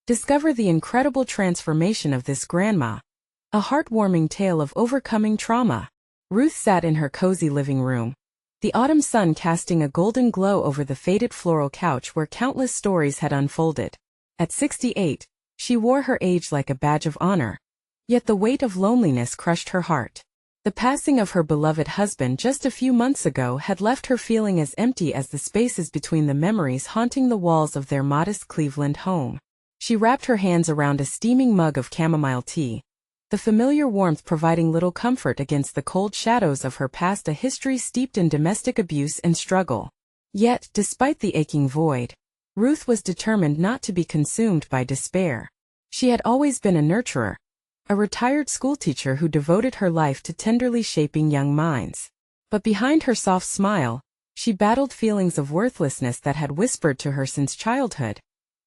Discover the incredible transformation of this grandma. A heartwarming tale of overcoming trauma. Ruth sat in her cozy living room, the autumn sun casting a golden glow over the faded floral couch where countless stories had unfolded. At 68, she wore her age like a badge of honor. Yet the weight of loneliness crushed her heart. The passing of her beloved husband just a few months ago had left her feeling as empty as the spaces between the memories haunting the walls of their modest Cleveland home. She wrapped her hands around a steaming mug of chamomile tea, the familiar warmth providing little comfort against the cold shadows of her past, a history steeped in domestic abuse and struggle. Yet, despite the aching void, Ruth was determined not to be consumed by despair. She had always been a nurturer, a retired schoolteacher who devoted her life to tenderly shaping young minds. But behind her soft smile, she battled feelings of worthlessness that had whispered to her since childhood,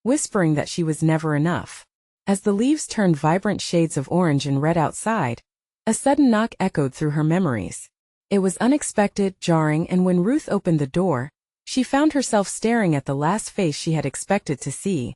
whispering that she was never enough. As the leaves turned vibrant shades of orange and red outside, a sudden knock echoed through her memories. It was unexpected, jarring, and when Ruth opened the door, she found herself staring at the last face she had expected to see.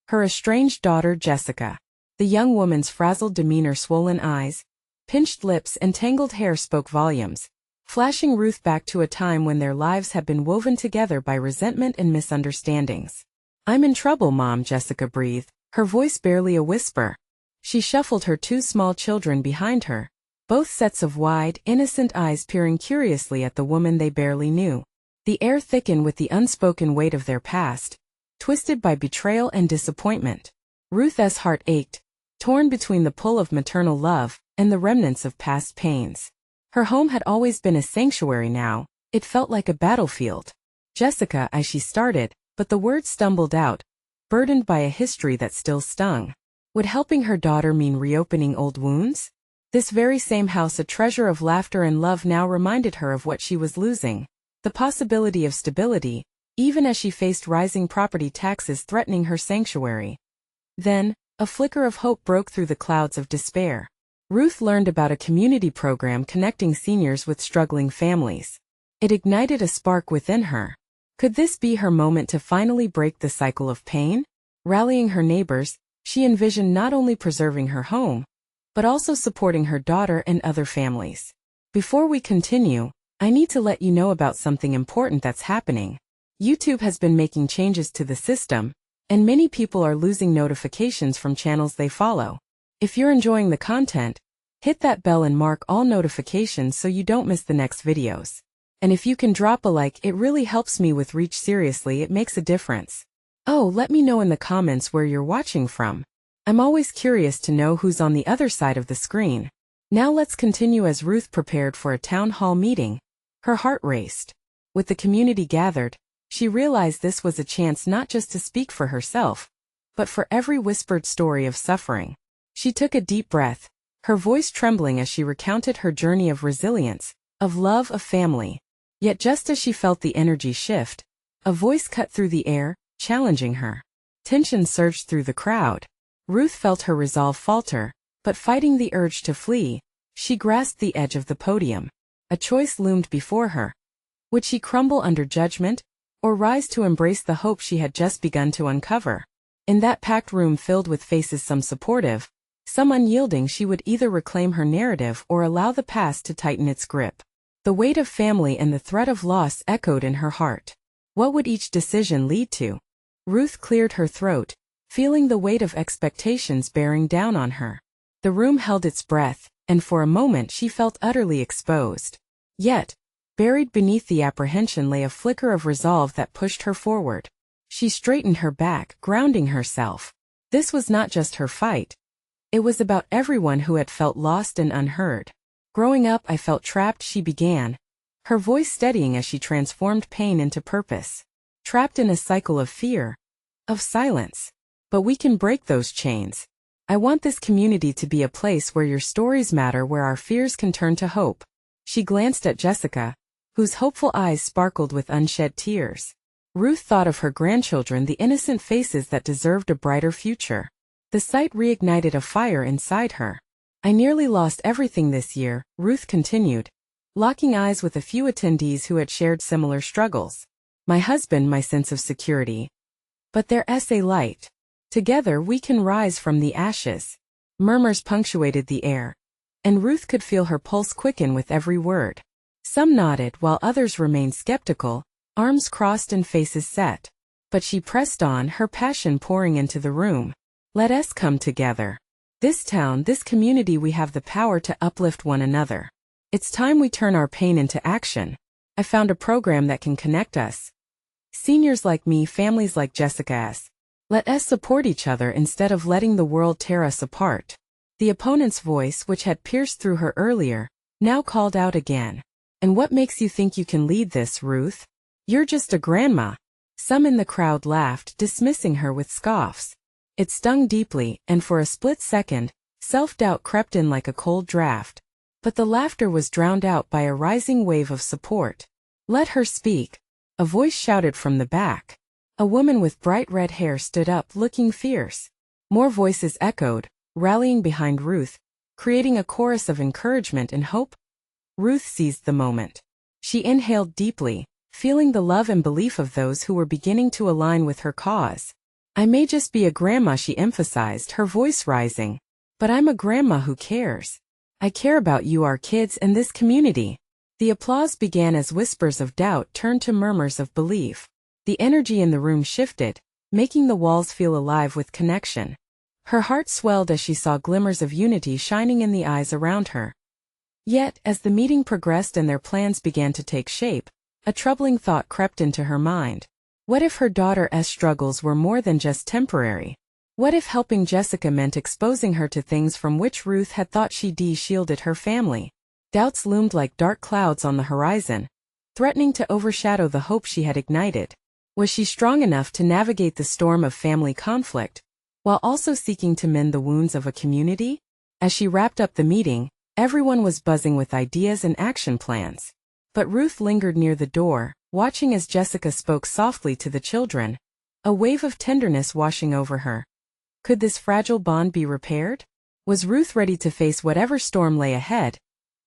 Her estranged daughter, Jessica. The young woman's frazzled demeanor, swollen eyes, pinched lips, and tangled hair spoke volumes, flashing Ruth back to a time when their lives had been woven together by resentment and misunderstandings. "I'm in trouble, Mom," Jessica breathed, her voice barely a whisper. She shuffled her two small children behind her, both sets of wide, innocent eyes peering curiously at the woman they barely knew. The air thickened with the unspoken weight of their past, twisted by betrayal and disappointment. Ruth's heart ached, torn between the pull of maternal love and the remnants of past pains. Her home had always been a sanctuary. Now it felt like a battlefield. "Jessica," she started, but the words stumbled out, burdened by a history that still stung. Would helping her daughter mean reopening old wounds? This very same house, a treasure of laughter and love, now reminded her of what she was losing: the possibility of stability, even as she faced rising property taxes threatening her sanctuary. Then, a flicker of hope broke through the clouds of despair. Ruth learned about a community program connecting seniors with struggling families. It ignited a spark within her. Could this be her moment to finally break the cycle of pain? Rallying her neighbors, she envisioned not only preserving her home, but also supporting her daughter and other families. Before we continue, I need to let you know about something important that's happening. YouTube has been making changes to the system, and many people are losing notifications from channels they follow. If you're enjoying the content, hit that bell and mark all notifications so you don't miss the next videos. And if you can drop a like, it really helps me with reach. Seriously, it makes a difference. Oh, let me know in the comments where you're watching from. I'm always curious to know who's on the other side of the screen. Now let's continue. As Ruth prepared for a town hall meeting, her heart raced. With the community gathered, she realized this was a chance not just to speak for herself, but for every whispered story of suffering. She took a deep breath, her voice trembling as she recounted her journey of resilience, of love, of family. Yet just as she felt the energy shift, a voice cut through the air, challenging her. Tension surged through the crowd. Ruth felt her resolve falter, but fighting the urge to flee, she grasped the edge of the podium. A choice loomed before her. Would she crumble under judgment, or rise to embrace the hope she had just begun to uncover? In that packed room filled with faces, some supportive, some unyielding, she would either reclaim her narrative or allow the past to tighten its grip. The weight of family and the threat of loss echoed in her heart. What would each decision lead to? Ruth cleared her throat, feeling the weight of expectations bearing down on her. The room held its breath, and for a moment she felt utterly exposed. Yet, buried beneath the apprehension lay a flicker of resolve that pushed her forward. She straightened her back, grounding herself. This was not just her fight. It was about everyone who had felt lost and unheard. "Growing up, I felt trapped," she began, her voice steadying as she transformed pain into purpose. "Trapped in a cycle of fear, of silence. But we can break those chains. I want this community to be a place where your stories matter, where our fears can turn to hope." She glanced at Jessica, whose hopeful eyes sparkled with unshed tears. Ruth thought of her grandchildren, the innocent faces that deserved a brighter future. The sight reignited a fire inside her. "I nearly lost everything this year," Ruth continued, locking eyes with a few attendees who had shared similar struggles. "My husband, my sense of security. But there's a light. Together we can rise from the ashes. Murmurs punctuated the air, and Ruth could feel her pulse quicken with every word. Some nodded while others remained skeptical, arms crossed and faces set. But she pressed on, her passion pouring into the room. Let us come together. This town, this community, we have the power to uplift one another. It's time we turn our pain into action. I found a program that can connect us. Seniors like me, families like Jessica's. Let us support each other instead of letting the world tear us apart. The opponent's voice, which had pierced through her earlier, now called out again. And what makes you think you can lead this, Ruth? You're just a grandma. Some in the crowd laughed, dismissing her with scoffs. It stung deeply, and for a split second, self-doubt crept in like a cold draft. But the laughter was drowned out by a rising wave of support. Let her speak. A voice shouted from the back. A woman with bright red hair stood up, looking fierce. More voices echoed, rallying behind Ruth, creating a chorus of encouragement and hope. Ruth seized the moment. She inhaled deeply, feeling the love and belief of those who were beginning to align with her cause. I may just be a grandma, she emphasized, her voice rising. But I'm a grandma who cares. I care about you, our kids, and this community. The applause began as whispers of doubt turned to murmurs of belief. The energy in the room shifted, making the walls feel alive with connection. Her heart swelled as she saw glimmers of unity shining in the eyes around her. Yet, as the meeting progressed and their plans began to take shape, a troubling thought crept into her mind. What if her daughter's struggles were more than just temporary? What if helping Jessica meant exposing her to things from which Ruth had thought she'd shielded her family? Doubts loomed like dark clouds on the horizon, threatening to overshadow the hope she had ignited. Was she strong enough to navigate the storm of family conflict, while also seeking to mend the wounds of a community? As she wrapped up the meeting, everyone was buzzing with ideas and action plans. But Ruth lingered near the door, watching as Jessica spoke softly to the children, a wave of tenderness washing over her. Could this fragile bond be repaired? Was Ruth ready to face whatever storm lay ahead,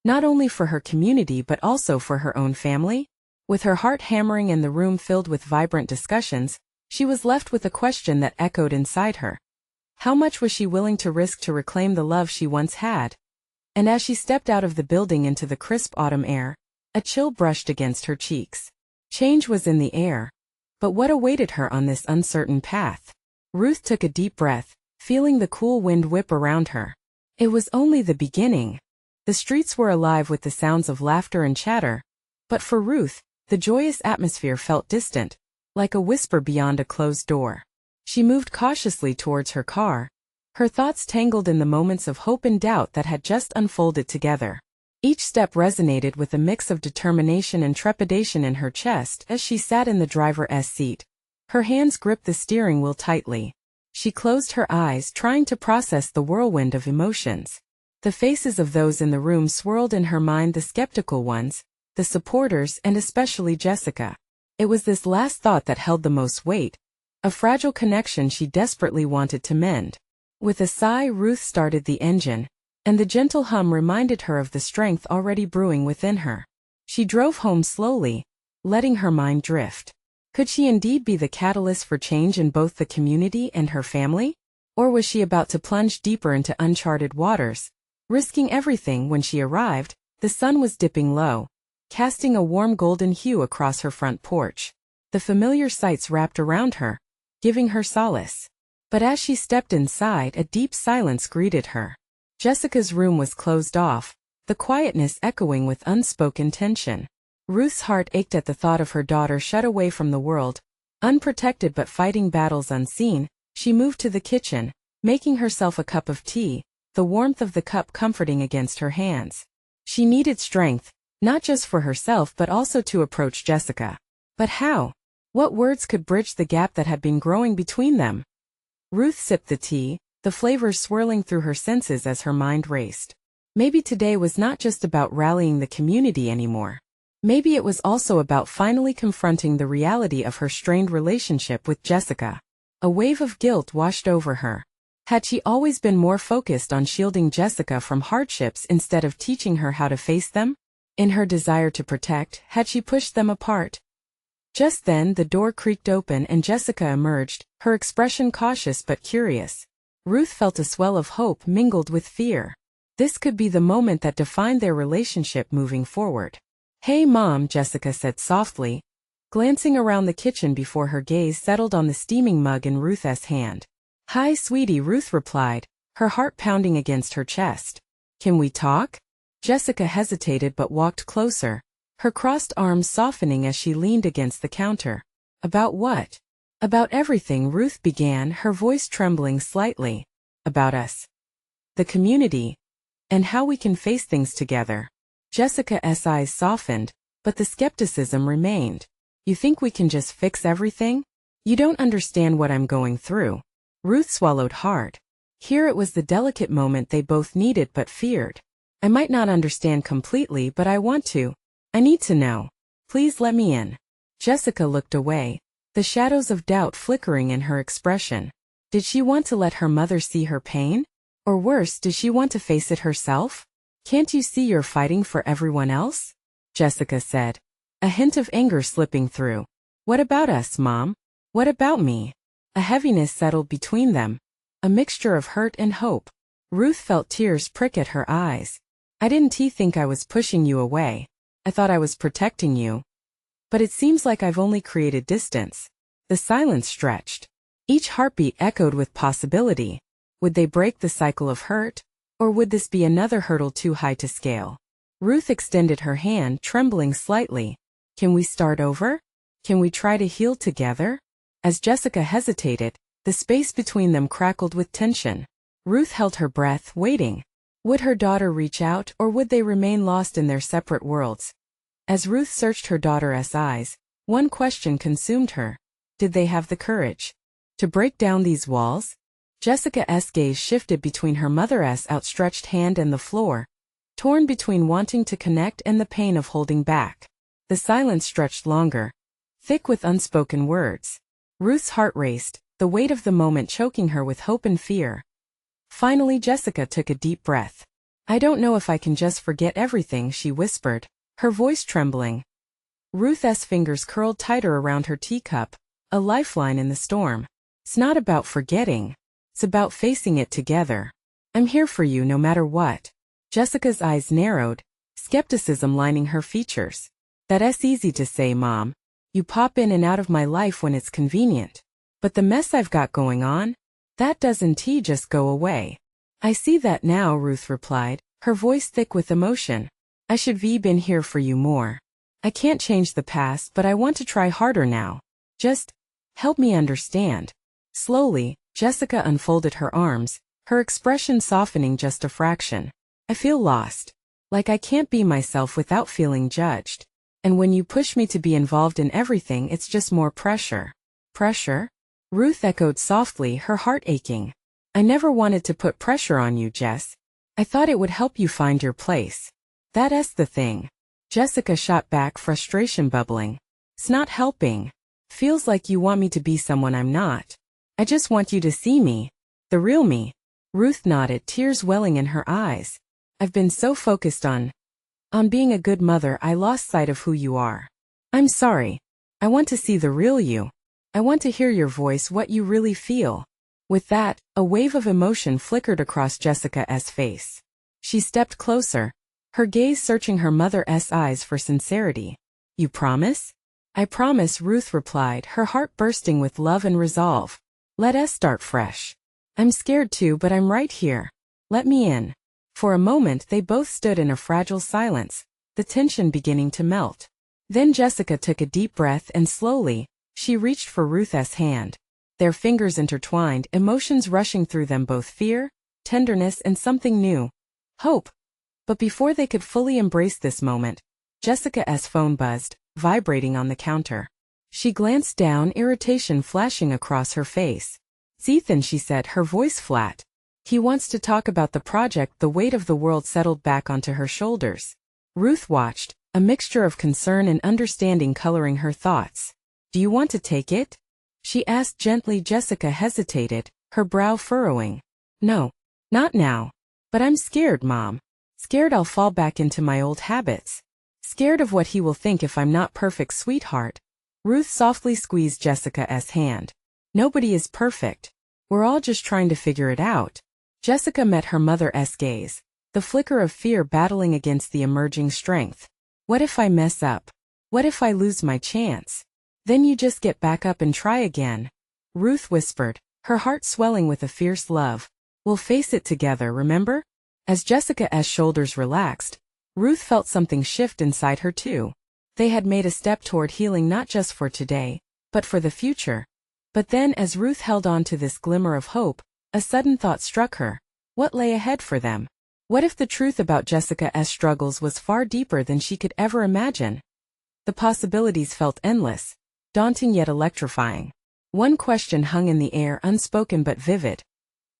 not only for her community but also for her own family? With her heart hammering and the room filled with vibrant discussions, she was left with a question that echoed inside her. How much was she willing to risk to reclaim the love she once had? And as she stepped out of the building into the crisp autumn air, a chill brushed against her cheeks. Change was in the air. But what awaited her on this uncertain path? Ruth took a deep breath, feeling the cool wind whip around her. It was only the beginning. The streets were alive with the sounds of laughter and chatter. But for Ruth, the joyous atmosphere felt distant, like a whisper beyond a closed door. She moved cautiously towards her car, her thoughts tangled in the moments of hope and doubt that had just unfolded together. Each step resonated with a mix of determination and trepidation in her chest as she sat in the driver's seat. Her hands gripped the steering wheel tightly. She closed her eyes, trying to process the whirlwind of emotions. The faces of those in the room swirled in her mind, the skeptical ones, the supporters, and especially Jessica. It was this last thought that held the most weight, a fragile connection she desperately wanted to mend. With a sigh, Ruth started the engine, and the gentle hum reminded her of the strength already brewing within her. She drove home slowly, letting her mind drift. Could she indeed be the catalyst for change in both the community and her family? Or was she about to plunge deeper into uncharted waters, risking everything? When she arrived, the sun was dipping low, casting a warm golden hue across her front porch. The familiar sights wrapped around her, giving her solace. But as she stepped inside, a deep silence greeted her. Jessica's room was closed off, the quietness echoing with unspoken tension. Ruth's heart ached at the thought of her daughter shut away from the world, unprotected but fighting battles unseen. She moved to the kitchen, making herself a cup of tea, the warmth of the cup comforting against her hands. She needed strength, not just for herself but also to approach Jessica. But how? What words could bridge the gap that had been growing between them? Ruth sipped the tea, the flavors swirling through her senses as her mind raced. Maybe today was not just about rallying the community anymore. Maybe it was also about finally confronting the reality of her strained relationship with Jessica. A wave of guilt washed over her. Had she always been more focused on shielding Jessica from hardships instead of teaching her how to face them? In her desire to protect, had she pushed them apart? Just then the door creaked open and Jessica emerged, her expression cautious but curious. Ruth felt a swell of hope mingled with fear. This could be the moment that defined their relationship moving forward. "Hey Mom," Jessica said softly, glancing around the kitchen before her gaze settled on the steaming mug in Ruth's hand. "Hi sweetie," Ruth replied, her heart pounding against her chest. "Can we talk?" Jessica hesitated but walked closer, her crossed arms softening as she leaned against the counter. "About what?" "About everything," Ruth began, her voice trembling slightly. "About us. The community. And how we can face things together." Jessica's eyes softened, but the skepticism remained. "You think we can just fix everything? You don't understand what I'm going through." Ruth swallowed hard. Here it was the delicate moment they both needed but feared. "I might not understand completely, but I want to. I need to know. Please let me in." Jessica looked away, the shadows of doubt flickering in her expression. Did she want to let her mother see her pain? Or worse, did she want to face it herself? "Can't you see you're fighting for everyone else?" Jessica said, a hint of anger slipping through. "What about us, Mom? What about me?" A heaviness settled between them, a mixture of hurt and hope. Ruth felt tears prick at her eyes. "I didn't think I was pushing you away. I thought I was protecting you. But it seems like I've only created distance." The silence stretched. Each heartbeat echoed with possibility. Would they break the cycle of hurt? Or would this be another hurdle too high to scale? Ruth extended her hand, trembling slightly. "Can we start over? Can we try to heal together?" As Jessica hesitated, the space between them crackled with tension. Ruth held her breath, waiting. Would her daughter reach out, or would they remain lost in their separate worlds? As Ruth searched her daughter's eyes, one question consumed her. Did they have the courage to break down these walls? Jessica's gaze shifted between her mother's outstretched hand and the floor, torn between wanting to connect and the pain of holding back. The silence stretched longer, thick with unspoken words. Ruth's heart raced, the weight of the moment choking her with hope and fear. Finally Jessica took a deep breath. "I don't know if I can just forget everything," she whispered, her voice trembling. Ruth's fingers curled tighter around her teacup, a lifeline in the storm. "It's not about forgetting. It's about facing it together. I'm here for you no matter what." Jessica's eyes narrowed, skepticism lining her features. "That's easy to say, Mom. You pop in and out of my life when it's convenient. But the mess I've got going on? That doesn't just go away." "I see that now," Ruth replied, her voice thick with emotion. "I should have been here for you more. I can't change the past, but I want to try harder now. Just help me understand." Slowly, Jessica unfolded her arms, her expression softening just a fraction. "I feel lost. Like I can't be myself without feeling judged. And when you push me to be involved in everything, it's just more pressure." "Pressure?" Ruth echoed softly, her heart aching. "I never wanted to put pressure on you, Jess. I thought it would help you find your place. That's the thing." Jessica shot back, frustration bubbling. "It's not helping. Feels like you want me to be someone I'm not. I just want you to see me. The real me." Ruth nodded, tears welling in her eyes. "I've been so focused on being a good mother, I lost sight of who you are. I'm sorry. I want to see the real you. I want to hear your voice, what you really feel." With that, a wave of emotion flickered across Jessica's face. She stepped closer, her gaze searching her mother's eyes for sincerity. "You promise?" "I promise," Ruth replied, her heart bursting with love and resolve. "Let us start fresh. I'm scared too, but I'm right here. Let me in." For a moment they both stood in a fragile silence, the tension beginning to melt. Then Jessica took a deep breath and slowly, she reached for Ruth's hand. Their fingers intertwined, emotions rushing through them, both fear, tenderness, and something new. Hope. But before they could fully embrace this moment, Jessica's phone buzzed, vibrating on the counter. She glanced down, irritation flashing across her face. "It's Ethan," she said, her voice flat. "He wants to talk about the project." The weight of the world settled back onto her shoulders. Ruth watched, a mixture of concern and understanding coloring her thoughts. "Do you want to take it?" she asked gently. Jessica hesitated, her brow furrowing. "No, not now. But I'm scared, Mom. Scared I'll fall back into my old habits. Scared of what he will think if I'm not perfect, sweetheart." Ruth softly squeezed Jessica's hand. Nobody is perfect. We're all just trying to figure it out. Jessica met her mother's gaze, the flicker of fear battling against the emerging strength. What if I mess up? What if I lose my chance? Then you just get back up and try again. Ruth whispered, her heart swelling with a fierce love. We'll face it together, remember? As Jessica's shoulders relaxed, Ruth felt something shift inside her too. They had made a step toward healing not just for today, but for the future. But then as Ruth held on to this glimmer of hope, a sudden thought struck her. What lay ahead for them? What if the truth about Jessica's struggles was far deeper than she could ever imagine? The possibilities felt endless, daunting yet electrifying. One question hung in the air, unspoken but vivid.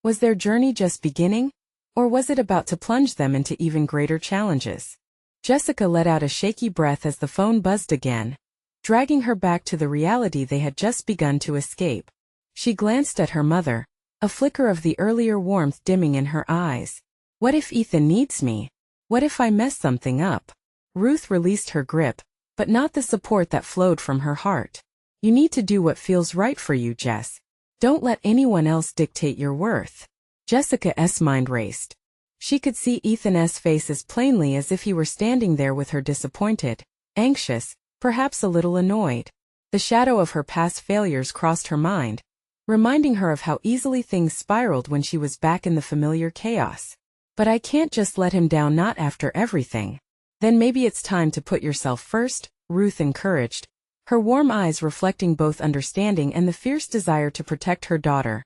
Was their journey just beginning? Or was it about to plunge them into even greater challenges? Jessica let out a shaky breath as the phone buzzed again, dragging her back to the reality they had just begun to escape. She glanced at her mother, a flicker of the earlier warmth dimming in her eyes. What if Ethan needs me? What if I mess something up? Ruth released her grip, but not the support that flowed from her heart. You need to do what feels right for you, Jess. Don't let anyone else dictate your worth. Jessica's mind raced. She could see Ethan's face as plainly as if he were standing there with her, disappointed, anxious, perhaps a little annoyed. The shadow of her past failures crossed her mind, reminding her of how easily things spiraled when she was back in the familiar chaos. But I can't just let him down, not after everything. Then maybe it's time to put yourself first, Ruth encouraged, her warm eyes reflecting both understanding and the fierce desire to protect her daughter.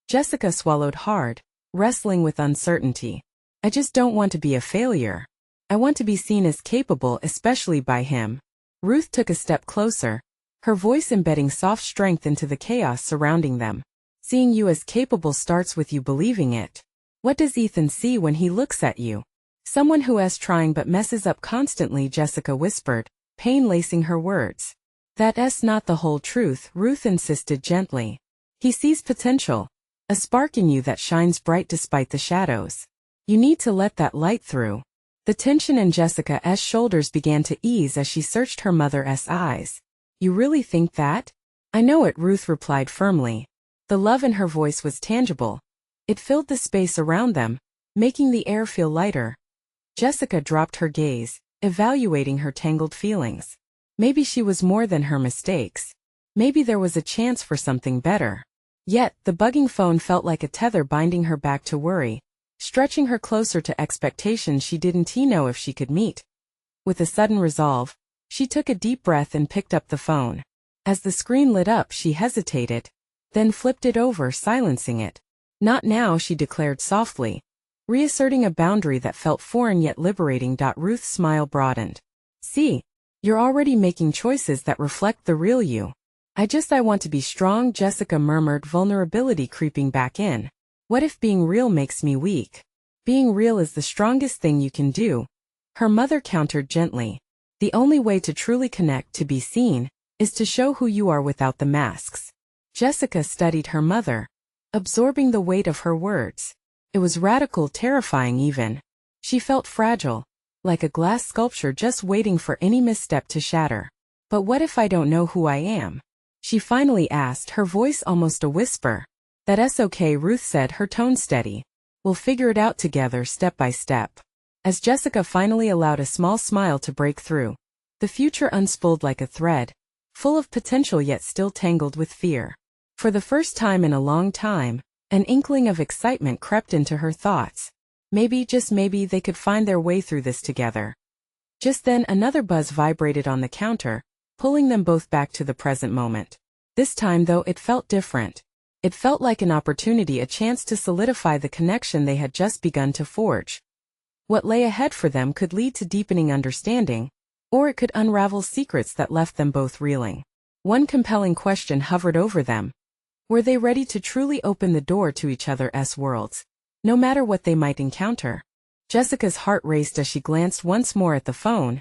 Jessica swallowed hard, wrestling with uncertainty. I just don't want to be a failure. I want to be seen as capable, especially by him. Ruth took a step closer, her voice embedding soft strength into the chaos surrounding them. Seeing you as capable starts with you believing it. What does Ethan see when he looks at you? Someone who is trying but messes up constantly, Jessica whispered, pain lacing her words. That's not the whole truth, Ruth insisted gently. He sees potential, a spark in you that shines bright despite the shadows. You need to let that light through. The tension in Jessica's shoulders began to ease as she searched her mother's eyes. You really think that? I know it, Ruth replied firmly. The love in her voice was tangible. It filled the space around them, making the air feel lighter. Jessica dropped her gaze, evaluating her tangled feelings. Maybe she was more than her mistakes. Maybe there was a chance for something better. Yet, the bugging phone felt like a tether binding her back to worry, stretching her closer to expectations she didn't know if she could meet. With a sudden resolve, she took a deep breath and picked up the phone. As the screen lit up, she hesitated, then flipped it over, silencing it. Not now, she declared softly, reasserting a boundary that felt foreign yet liberating. Ruth's smile broadened. See, you're already making choices that reflect the real you. I want to be strong, Jessica murmured, vulnerability creeping back in. What if being real makes me weak? Being real is the strongest thing you can do. Her mother countered gently. The only way to truly connect, to be seen, is to show who you are without the masks. Jessica studied her mother, absorbing the weight of her words. It was radical, terrifying even. She felt fragile, like a glass sculpture just waiting for any misstep to shatter. But what if I don't know who I am? She finally asked, her voice almost a whisper. That's okay, Ruth said, her tone steady. We'll figure it out together, step by step. As Jessica finally allowed a small smile to break through, the future unspooled like a thread, full of potential yet still tangled with fear. For the first time in a long time, an inkling of excitement crept into her thoughts. Maybe, just maybe, they could find their way through this together. Just then another buzz vibrated on the counter, pulling them both back to the present moment. This time, though, it felt different. It felt like an opportunity, a chance to solidify the connection they had just begun to forge. What lay ahead for them could lead to deepening understanding, or it could unravel secrets that left them both reeling. One compelling question hovered over them. Were they ready to truly open the door to each other's worlds, no matter what they might encounter? Jessica's heart raced as she glanced once more at the phone,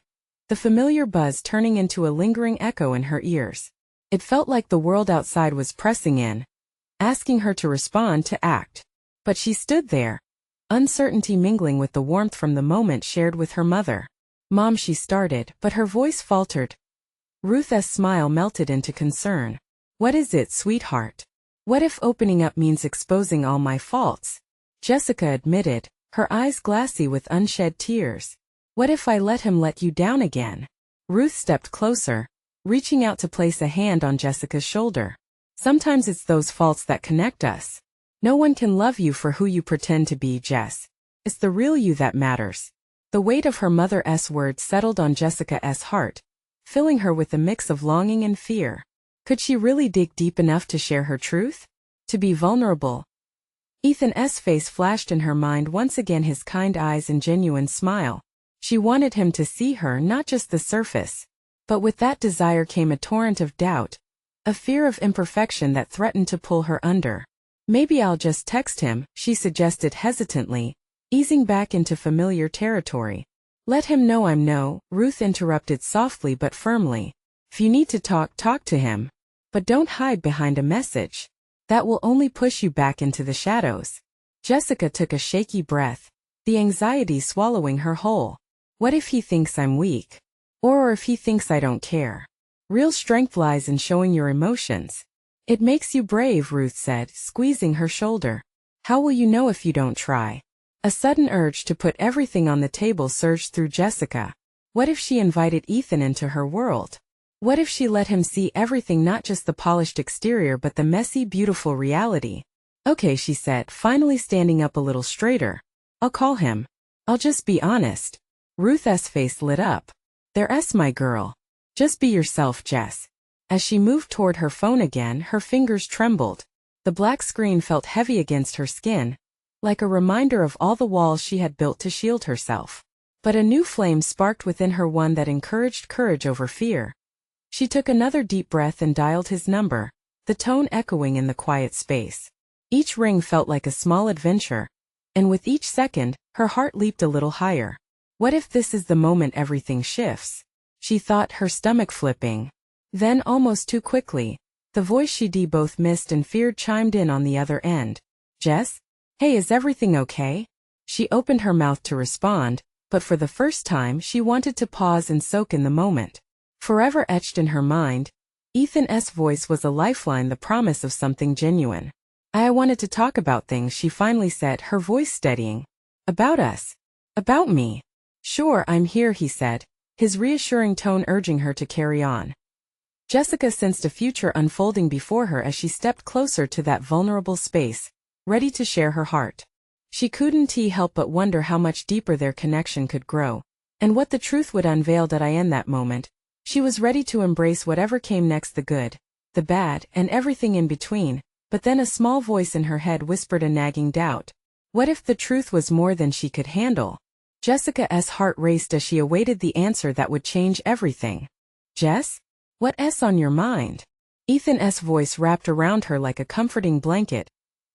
the familiar buzz turning into a lingering echo in her ears. It felt like the world outside was pressing in, asking her to respond, to act. But she stood there, uncertainty mingling with the warmth from the moment shared with her mother. Mom, she started, but her voice faltered. Ruth's smile melted into concern. What is it, sweetheart? What if opening up means exposing all my faults? Jessica admitted, her eyes glassy with unshed tears. What if I let him let you down again? Ruth stepped closer, reaching out to place a hand on Jessica's shoulder. Sometimes it's those faults that connect us. No one can love you for who you pretend to be, Jess. It's the real you that matters. The weight of her mother's words settled on Jessica's heart, filling her with a mix of longing and fear. Could she really dig deep enough to share her truth? To be vulnerable? Ethan's face flashed in her mind once again, his kind eyes and genuine smile. She wanted him to see her, not just the surface. But with that desire came a torrent of doubt, a fear of imperfection that threatened to pull her under. Maybe I'll just text him, she suggested hesitantly, easing back into familiar territory. Let him know I'm no, Ruth interrupted softly but firmly. If you need to talk, talk to him. But don't hide behind a message. That will only push you back into the shadows. Jessica took a shaky breath, the anxiety swallowing her whole. What if he thinks I'm weak? Or if he thinks I don't care? Real strength lies in showing your emotions. It makes you brave, Ruth said, squeezing her shoulder. How will you know if you don't try? A sudden urge to put everything on the table surged through Jessica. What if she invited Ethan into her world? What if she let him see everything, not just the polished exterior but the messy, beautiful reality? Okay, she said, finally standing up a little straighter. I'll call him. I'll just be honest. Ruth's face lit up. There's my girl. Just be yourself, Jess. As she moved toward her phone again, her fingers trembled. The black screen felt heavy against her skin, like a reminder of all the walls she had built to shield herself. But a new flame sparked within her, one that encouraged courage over fear. She took another deep breath and dialed his number, the tone echoing in the quiet space. Each ring felt like a small adventure, and with each second, her heart leaped a little higher. What if this is the moment everything shifts? She thought, her stomach flipping. Then, almost too quickly, the voice she'd both missed and feared chimed in on the other end. Jess? Hey, is everything okay? She opened her mouth to respond, but for the first time she wanted to pause and soak in the moment. Forever etched in her mind, Ethan's voice was a lifeline, the promise of something genuine. I wanted to talk about things, she finally said, her voice steadying. About us. About me. Sure, I'm here, he said, his reassuring tone urging her to carry on. Jessica sensed a future unfolding before her as she stepped closer to that vulnerable space, ready to share her heart. She couldn't help but wonder how much deeper their connection could grow, and what the truth would unveil in that moment. She was ready to embrace whatever came next, the good, the bad, and everything in between, but then a small voice in her head whispered a nagging doubt. What if the truth was more than she could handle? Jessica's heart raced as she awaited the answer that would change everything. Jess? What's on your mind? Ethan's voice wrapped around her like a comforting blanket,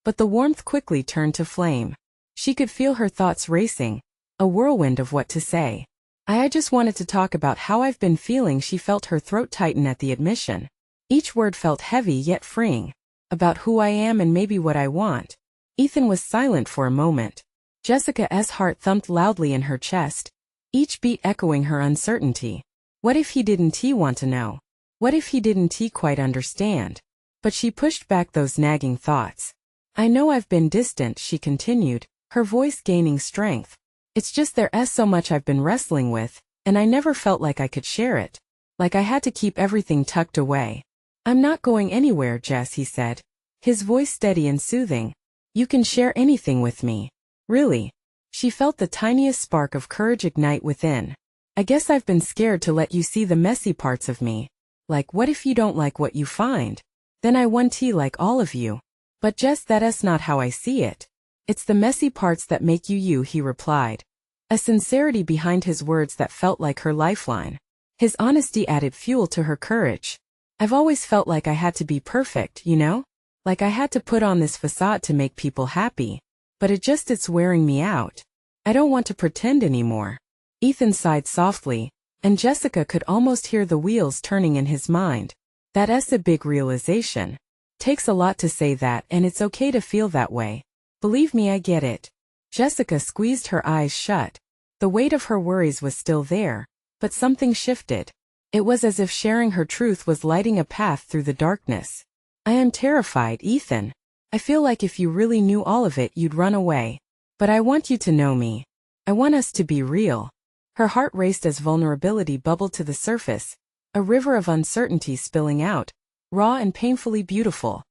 but the warmth quickly turned to flame. She could feel her thoughts racing, a whirlwind of what to say. I just wanted to talk about how I've been feeling. She felt her throat tighten at the admission. Each word felt heavy yet freeing. About who I am and maybe what I want. Ethan was silent for a moment. Jessica's heart thumped loudly in her chest, each beat echoing her uncertainty. What if he didn't want to know? What if he didn't quite understand? But she pushed back those nagging thoughts. I know I've been distant, she continued, her voice gaining strength. It's just there's so much I've been wrestling with, and I never felt like I could share it. Like I had to keep everything tucked away. I'm not going anywhere, Jess, he said, his voice steady and soothing. You can share anything with me. Really? She felt the tiniest spark of courage ignite within. I guess I've been scared to let you see the messy parts of me. Like, what if you don't like what you find? Then I want like all of you. But Jess, that's not how I see it. It's the messy parts that make you you, he replied. A sincerity behind his words that felt like her lifeline. His honesty added fuel to her courage. I've always felt like I had to be perfect, you know? Like I had to put on this facade to make people happy. But it's wearing me out. I don't want to pretend anymore. Ethan sighed softly, and Jessica could almost hear the wheels turning in his mind. That's a big realization. Takes a lot to say that, and it's okay to feel that way. Believe me, I get it. Jessica squeezed her eyes shut. The weight of her worries was still there, but something shifted. It was as if sharing her truth was lighting a path through the darkness. I am terrified, Ethan. I feel like if you really knew all of it, you'd run away. But I want you to know me. I want us to be real. Her heart raced as vulnerability bubbled to the surface, a river of uncertainty spilling out, raw and painfully beautiful.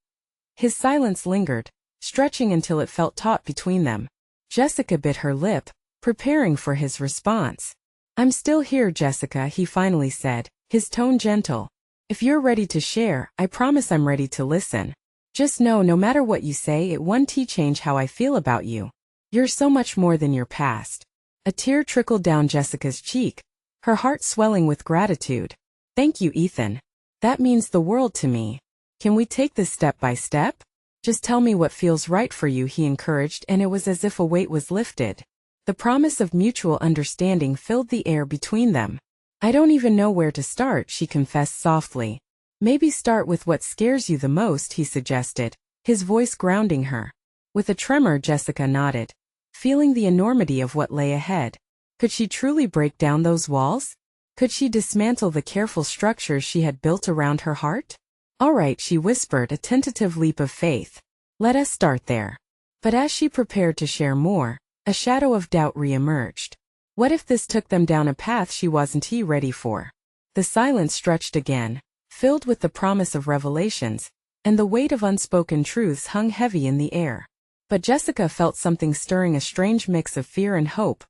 His silence lingered, stretching until it felt taut between them. Jessica bit her lip, preparing for his response. I'm still here, Jessica, he finally said, his tone gentle. If you're ready to share, I promise I'm ready to listen. Just know no matter what you say, it won't change how I feel about you. You're so much more than your past. A tear trickled down Jessica's cheek, her heart swelling with gratitude. Thank you, Ethan. That means the world to me. Can we take this step by step? Just tell me what feels right for you, he encouraged, and it was as if a weight was lifted. The promise of mutual understanding filled the air between them. I don't even know where to start, she confessed softly. Maybe start with what scares you the most, he suggested, his voice grounding her. With a tremor, Jessica nodded, feeling the enormity of what lay ahead. Could she truly break down those walls? Could she dismantle the careful structures she had built around her heart? All right, she whispered, a tentative leap of faith. Let us start there. But as she prepared to share more, a shadow of doubt re-emerged. What if this took them down a path she wasn't ready for? The silence stretched again, filled with the promise of revelations, and the weight of unspoken truths hung heavy in the air. But Jessica felt something stirring, a strange mix of fear and hope.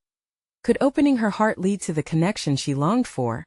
Could opening her heart lead to the connection she longed for?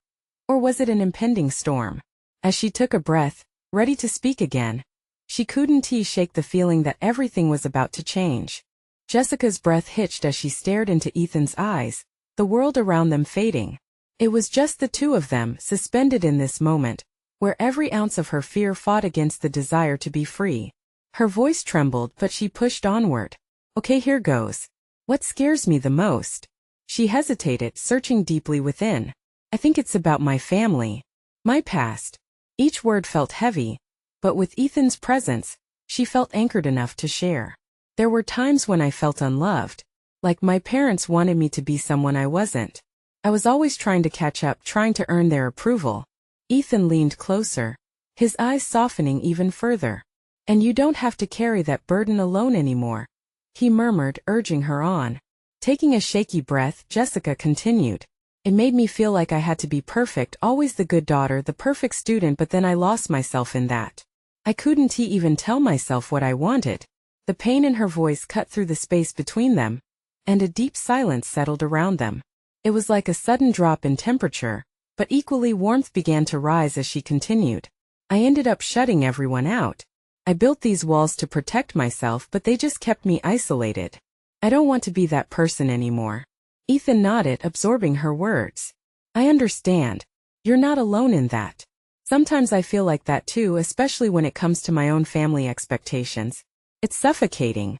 Or was it an impending storm? As she took a breath, ready to speak again, she couldn't shake the feeling that everything was about to change. Jessica's breath hitched as she stared into Ethan's eyes, the world around them fading. It was just the two of them, suspended in this moment, where every ounce of her fear fought against the desire to be free. Her voice trembled, but she pushed onward. Okay, here goes. What scares me the most? She hesitated, searching deeply within. I think it's about my family. My past. Each word felt heavy, but with Ethan's presence, she felt anchored enough to share. There were times when I felt unloved, like my parents wanted me to be someone I wasn't. I was always trying to catch up, trying to earn their approval. Ethan leaned closer, his eyes softening even further. And you don't have to carry that burden alone anymore, he murmured, urging her on. Taking a shaky breath, Jessica continued. It made me feel like I had to be perfect, always the good daughter, the perfect student, but then I lost myself in that. I couldn't even tell myself what I wanted. The pain in her voice cut through the space between them, and a deep silence settled around them. It was like a sudden drop in temperature, but equally warmth began to rise as she continued. I ended up shutting everyone out. I built these walls to protect myself, but they just kept me isolated. I don't want to be that person anymore. Ethan nodded, absorbing her words. I understand. You're not alone in that. Sometimes I feel like that too, especially when it comes to my own family expectations. It's suffocating.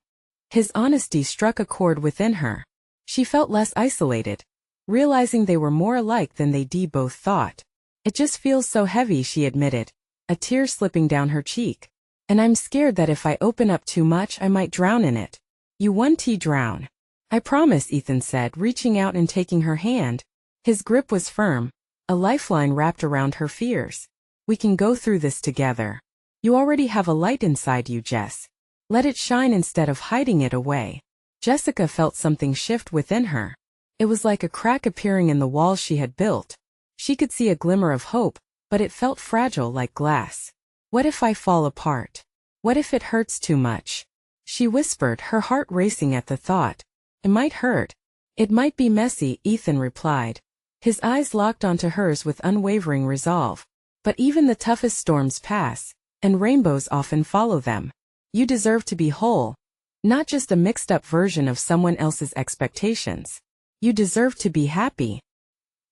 His honesty struck a chord within her. She felt less isolated, realizing they were more alike than they both thought. It just feels so heavy, she admitted, a tear slipping down her cheek. And I'm scared that if I open up too much, I might drown in it. You won't drown. I promise, Ethan said, reaching out and taking her hand. His grip was firm, a lifeline wrapped around her fears. We can go through this together. You already have a light inside you, Jess. Let it shine instead of hiding it away. Jessica felt something shift within her. It was like a crack appearing in the walls she had built. She could see a glimmer of hope, but it felt fragile like glass. What if I fall apart? What if it hurts too much? She whispered, her heart racing at the thought. It might hurt. It might be messy, Ethan replied. His eyes locked onto hers with unwavering resolve. But even the toughest storms pass, and rainbows often follow them. You deserve to be whole, not just a mixed-up version of someone else's expectations. You deserve to be happy.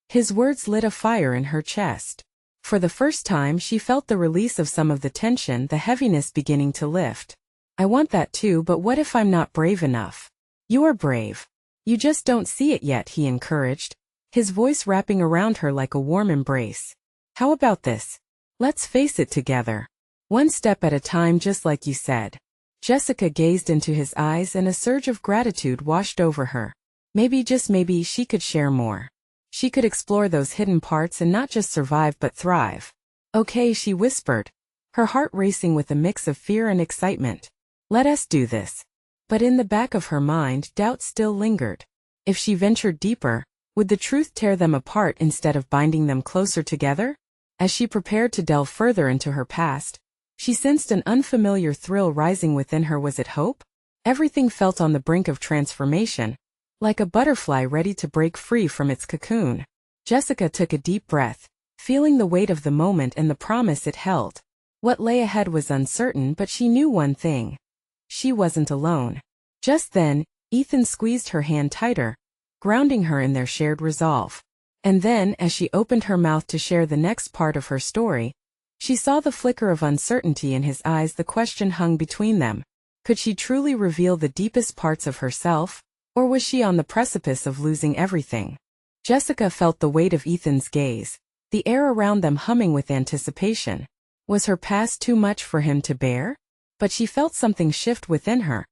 His words lit a fire in her chest. For the first time, she felt the release of some of the tension, the heaviness beginning to lift. I want that too, but what if I'm not brave enough? You are brave. You just don't see it yet, he encouraged, his voice wrapping around her like a warm embrace. How about this? Let's face it together. One step at a time, just like you said. Jessica gazed into his eyes and a surge of gratitude washed over her. Maybe, just maybe, she could share more. She could explore those hidden parts and not just survive but thrive. Okay, she whispered, her heart racing with a mix of fear and excitement. Let us do this. But in the back of her mind, doubt still lingered. If she ventured deeper, would the truth tear them apart instead of binding them closer together? As she prepared to delve further into her past, she sensed an unfamiliar thrill rising within her. Was it hope? Everything felt on the brink of transformation, like a butterfly ready to break free from its cocoon. Jessica took a deep breath, feeling the weight of the moment and the promise it held. What lay ahead was uncertain, but she knew one thing. She wasn't alone. Just then, Ethan squeezed her hand tighter, grounding her in their shared resolve. And then, as she opened her mouth to share the next part of her story, she saw the flicker of uncertainty in his eyes. The question hung between them. Could she truly reveal the deepest parts of herself, or was she on the precipice of losing everything? Jessica felt the weight of Ethan's gaze, the air around them humming with anticipation. Was her past too much for him to bear? But she felt something shift within her,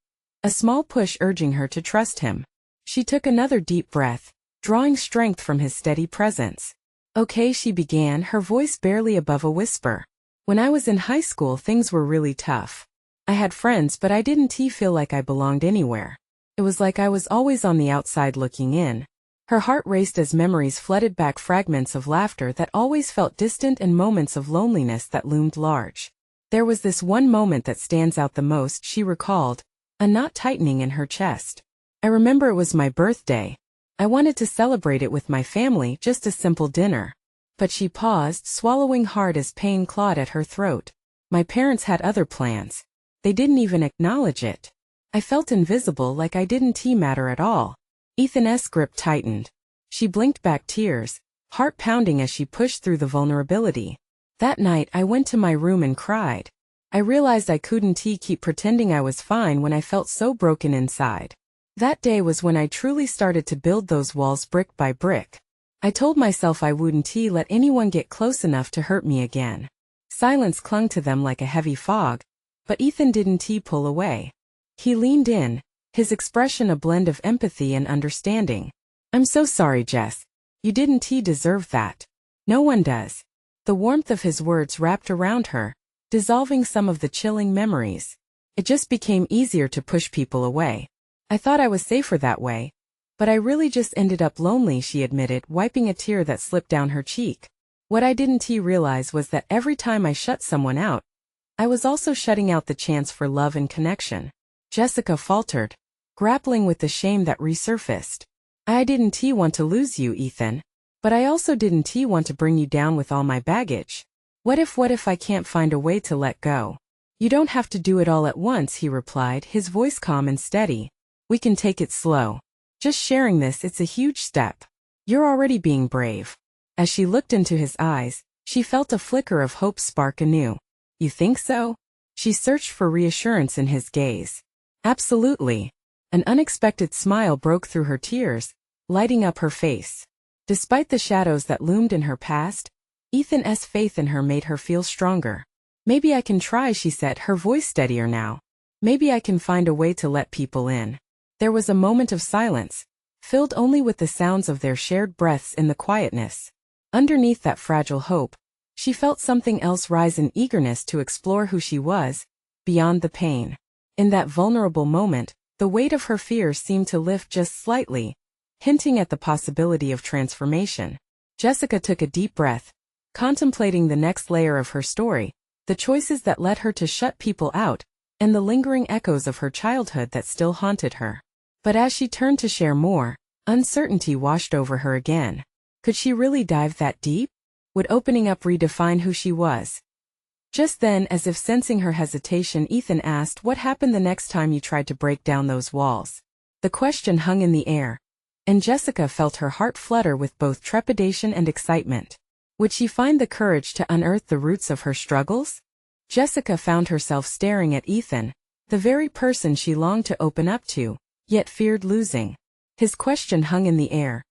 a small push urging her to trust him. She took another deep breath, drawing strength from his steady presence. Okay, she began, her voice barely above a whisper. When I was in high school, things were really tough. I had friends, but I didn't feel like I belonged anywhere. It was like I was always on the outside looking in. Her heart raced as memories flooded back, fragments of laughter that always felt distant and moments of loneliness that loomed large. There was this one moment that stands out the most, she recalled, a knot tightening in her chest. I remember it was my birthday. I wanted to celebrate it with my family, just a simple dinner. But she paused, swallowing hard as pain clawed at her throat. My parents had other plans. They didn't even acknowledge it. I felt invisible, like I didn't matter at all. Ethan's grip tightened. She blinked back, tears, heart pounding as she pushed through the vulnerability. That night I went to my room and cried. I realized I couldn't keep pretending I was fine when I felt so broken inside. That day was when I truly started to build those walls brick by brick. I told myself I wouldn't let anyone get close enough to hurt me again. Silence clung to them like a heavy fog, but Ethan didn't pull away. He leaned in, his expression a blend of empathy and understanding. I'm so sorry, Jess. You didn't deserve that. No one does. The warmth of his words wrapped around her, dissolving some of the chilling memories. It just became easier to push people away. I thought I was safer that way. But I really just ended up lonely, she admitted, wiping a tear that slipped down her cheek. What I didn't realize was that every time I shut someone out, I was also shutting out the chance for love and connection. Jessica faltered, grappling with the shame that resurfaced. I didn't want to lose you, Ethan. But I also didn't want to bring you down with all my baggage. What if I can't find a way to let go? You don't have to do it all at once, he replied, his voice calm and steady. We can take it slow. Just sharing this, it's a huge step. You're already being brave. As she looked into his eyes, she felt a flicker of hope spark anew. You think so? She searched for reassurance in his gaze. Absolutely. An unexpected smile broke through her tears, lighting up her face. Despite the shadows that loomed in her past, Ethan's faith in her made her feel stronger. Maybe I can try, she said, her voice steadier now. Maybe I can find a way to let people in. There was a moment of silence, filled only with the sounds of their shared breaths in the quietness. Underneath that fragile hope, she felt something else rise, in eagerness to explore who she was, beyond the pain. In that vulnerable moment, the weight of her fears seemed to lift just slightly, hinting at the possibility of transformation. Jessica took a deep breath, contemplating the next layer of her story, the choices that led her to shut people out, and the lingering echoes of her childhood that still haunted her. But as she turned to share more, uncertainty washed over her again. Could she really dive that deep? Would opening up redefine who she was? Just then, as if sensing her hesitation, Ethan asked, what happened the next time you tried to break down those walls? The question hung in the air, and Jessica felt her heart flutter with both trepidation and excitement. Would she find the courage to unearth the roots of her struggles? Jessica found herself staring at Ethan, the very person she longed to open up to, yet feared losing. His question hung in the air,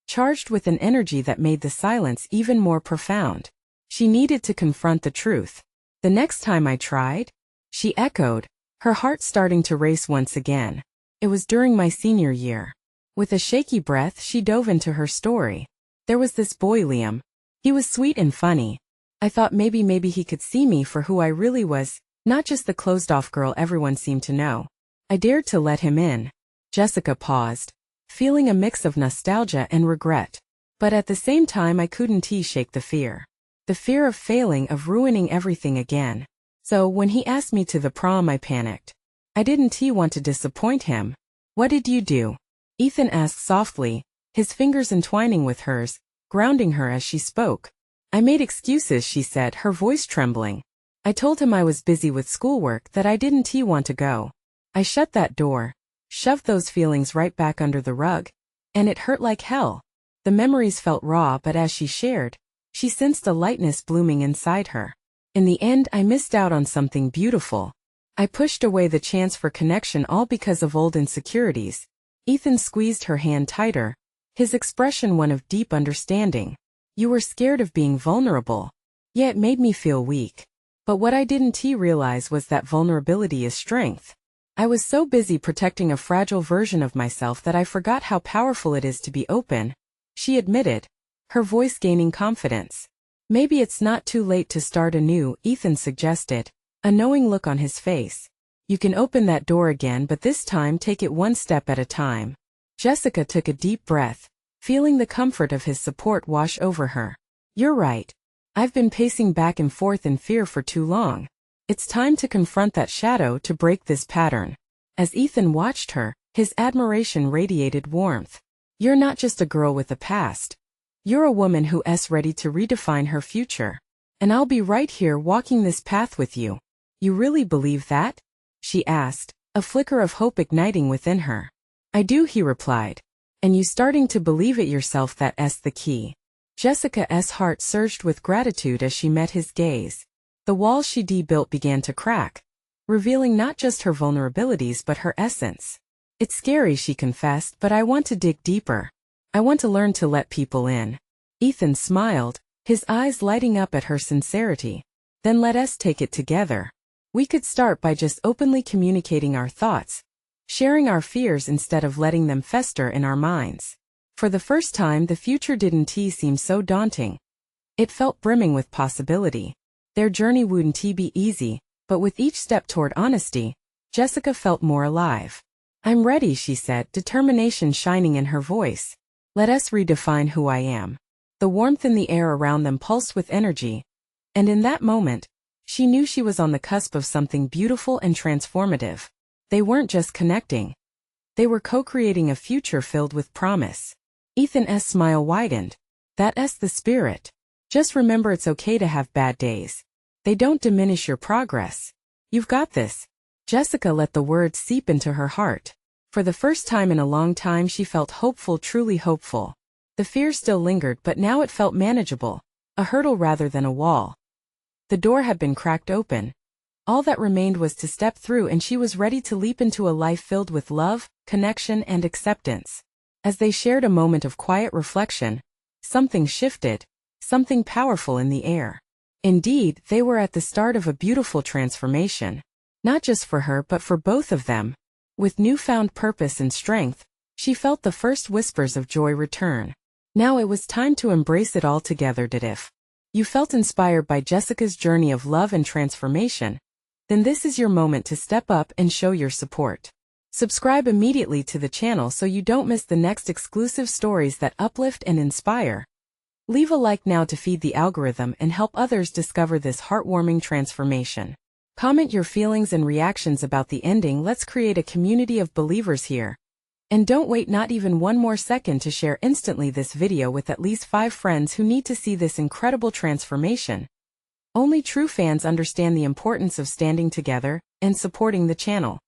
charged with an energy that made the silence even more profound. She needed to confront the truth. The next time I tried? She echoed, her heart starting to race once again. It was during my senior year. With a shaky breath, she dove into her story. There was this boy Liam. He was sweet and funny. I thought maybe he could see me for who I really was, not just the closed-off girl everyone seemed to know. I dared to let him in. Jessica paused, feeling a mix of nostalgia and regret. But at the same time I couldn't shake the fear. The fear of failing, of ruining everything again. So when he asked me to the prom I panicked. I didn't want to disappoint him. What did you do? Ethan asked softly, his fingers entwining with hers, grounding her as she spoke. I made excuses, she said, her voice trembling. I told him I was busy with schoolwork, that I didn't want to go. I shut that door, shoved those feelings right back under the rug. And it hurt like hell. The memories felt raw, but as she shared, she sensed a lightness blooming inside her. In the end, I missed out on something beautiful. I pushed away the chance for connection, all because of old insecurities. Ethan squeezed her hand tighter, his expression one of deep understanding. You were scared of being vulnerable. Yeah, it made me feel weak. But what I didn't realize was that vulnerability is strength. I was so busy protecting a fragile version of myself that I forgot how powerful it is to be open, she admitted, her voice gaining confidence. Maybe it's not too late to start anew, Ethan suggested, a knowing look on his face. You can open that door again, but this time take it one step at a time. Jessica took a deep breath, feeling the comfort of his support wash over her. You're right. I've been pacing back and forth in fear for too long. It's time to confront that shadow, to break this pattern. As Ethan watched her, his admiration radiated warmth. You're not just a girl with a past. You're a woman who's ready to redefine her future. And I'll be right here walking this path with you. You really believe that? She asked, a flicker of hope igniting within her. I do, he replied. And you starting to believe it yourself, that's the key. Jessica's heart surged with gratitude as she met his gaze. The walls she built began to crack, revealing not just her vulnerabilities but her essence. It's scary, she confessed, but I want to dig deeper. I want to learn to let people in. Ethan smiled, his eyes lighting up at her sincerity. Then let us take it together. We could start by just openly communicating our thoughts, sharing our fears instead of letting them fester in our minds. For the first time, the future didn't seem so daunting. It felt brimming with possibility. Their journey wouldn't be easy, but with each step toward honesty, Jessica felt more alive. I'm ready, she said, determination shining in her voice. Let us redefine who I am. The warmth in the air around them pulsed with energy. And in that moment, she knew she was on the cusp of something beautiful and transformative. They weren't just connecting. They were co-creating a future filled with promise. Ethan's smile widened. That's the spirit. Just remember, it's okay to have bad days. They don't diminish your progress. You've got this. Jessica let the words seep into her heart. For the first time in a long time she felt hopeful, truly hopeful. The fear still lingered, but now it felt manageable, a hurdle rather than a wall. The door had been cracked open. All that remained was to step through, and she was ready to leap into a life filled with love, connection, and acceptance. As they shared a moment of quiet reflection, something shifted, something powerful in the air. Indeed, they were at the start of a beautiful transformation. Not just for her but for both of them. With newfound purpose and strength, she felt the first whispers of joy return. Now it was time to embrace it all together. If you felt inspired by Jessica's journey of love and transformation, then this is your moment to step up and show your support. Subscribe immediately to the channel so you don't miss the next exclusive stories that uplift and inspire. Leave a like now to feed the algorithm and help others discover this heartwarming transformation. Comment your feelings and reactions about the ending. Let's create a community of believers here. And don't wait not even one more second to share instantly this video with at least 5 friends who need to see this incredible transformation. Only true fans understand the importance of standing together and supporting the channel.